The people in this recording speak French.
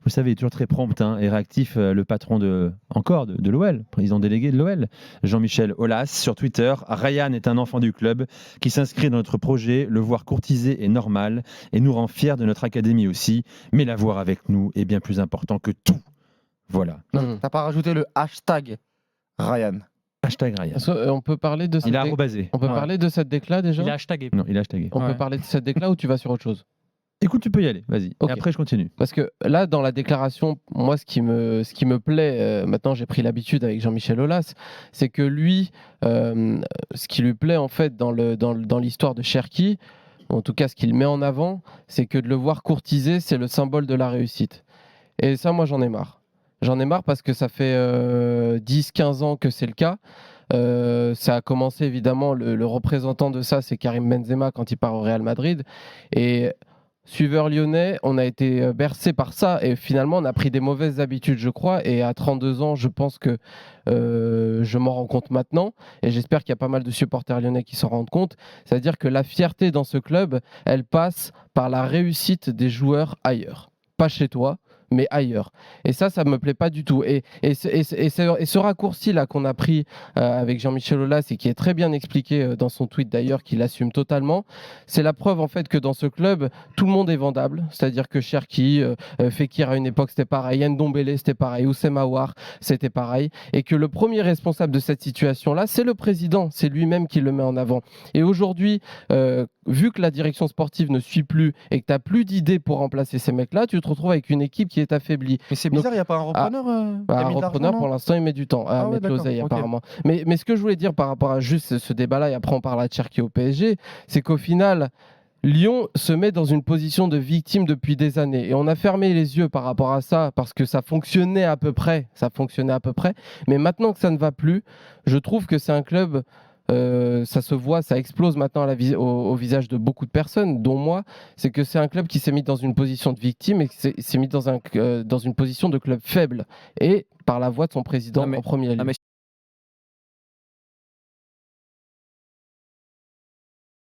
Vous savez, toujours très prompt et réactif, le patron de l'OL, président délégué de l'OL, Jean-Michel Aulas, sur Twitter. Ryan est un enfant du club qui s'inscrit dans notre projet. Le voir courtisé est normal et nous rend fiers de notre académie aussi. Mais l'avoir avec nous est bien plus important que tout. Voilà. T'as pas rajouté le hashtag Ryan. Hashtag Ryan. On peut parler de Il a arrobasé. On peut parler de cette décla déjà. Il a hashtagué. Non, il a hashtagué. On peut parler de cette décla ou tu vas sur autre chose? Écoute, tu peux y aller, vas-y. Ok. Et après, je continue. Parce que là, dans la déclaration, moi, ce qui me plaît, maintenant j'ai pris l'habitude avec Jean-Michel Aulas, c'est que lui, ce qui lui plaît en fait dans l'histoire de Cherki, en tout cas ce qu'il met en avant, c'est que de le voir courtiser, c'est le symbole de la réussite. Et ça, moi, j'en ai marre. J'en ai marre parce que ça fait 10-15 ans que c'est le cas. Ça a commencé évidemment, le représentant de ça, c'est Karim Benzema quand il part au Real Madrid. Et suiveur lyonnais, on a été bercé par ça et finalement on a pris des mauvaises habitudes, je crois. Et à 32 ans, je pense que je m'en rends compte maintenant et j'espère qu'il y a pas mal de supporters lyonnais qui s'en rendent compte. C'est-à-dire que la fierté dans ce club, elle passe par la réussite des joueurs ailleurs. Pas chez toi, mais ailleurs. Et ça me plaît pas du tout. Et ce raccourci-là qu'on a pris avec Jean-Michel Aulas et qui est très bien expliqué dans son tweet d'ailleurs, qu'il assume totalement, c'est la preuve en fait que dans ce club, tout le monde est vendable. C'est-à-dire que Cherki, Fekir à une époque c'était pareil, Ndombele c'était pareil, Oussem Aouar c'était pareil. Et que le premier responsable de cette situation-là, c'est le président. C'est lui-même qui le met en avant. Et aujourd'hui, vu que la direction sportive ne suit plus et que tu n'as plus d'idées pour remplacer ces mecs-là, tu te retrouves avec une équipe qui est affaiblie. Mais c'est bizarre, il n'y a pas un repreneur Un repreneur, pour l'instant, il met du temps à mettre l'oseille, apparemment. Mais ce que je voulais dire par rapport à juste ce débat-là, et après on parle de Cherki au PSG, c'est qu'au final, Lyon se met dans une position de victime depuis des années. Et on a fermé les yeux par rapport à ça parce que ça fonctionnait à peu près. Mais maintenant que ça ne va plus, je trouve que c'est un club... ça se voit, ça explose maintenant au visage de beaucoup de personnes, dont moi, c'est que c'est un club qui s'est mis dans une position de victime et qui s'est mis dans une position de club faible, et par la voix de son président en premier lieu.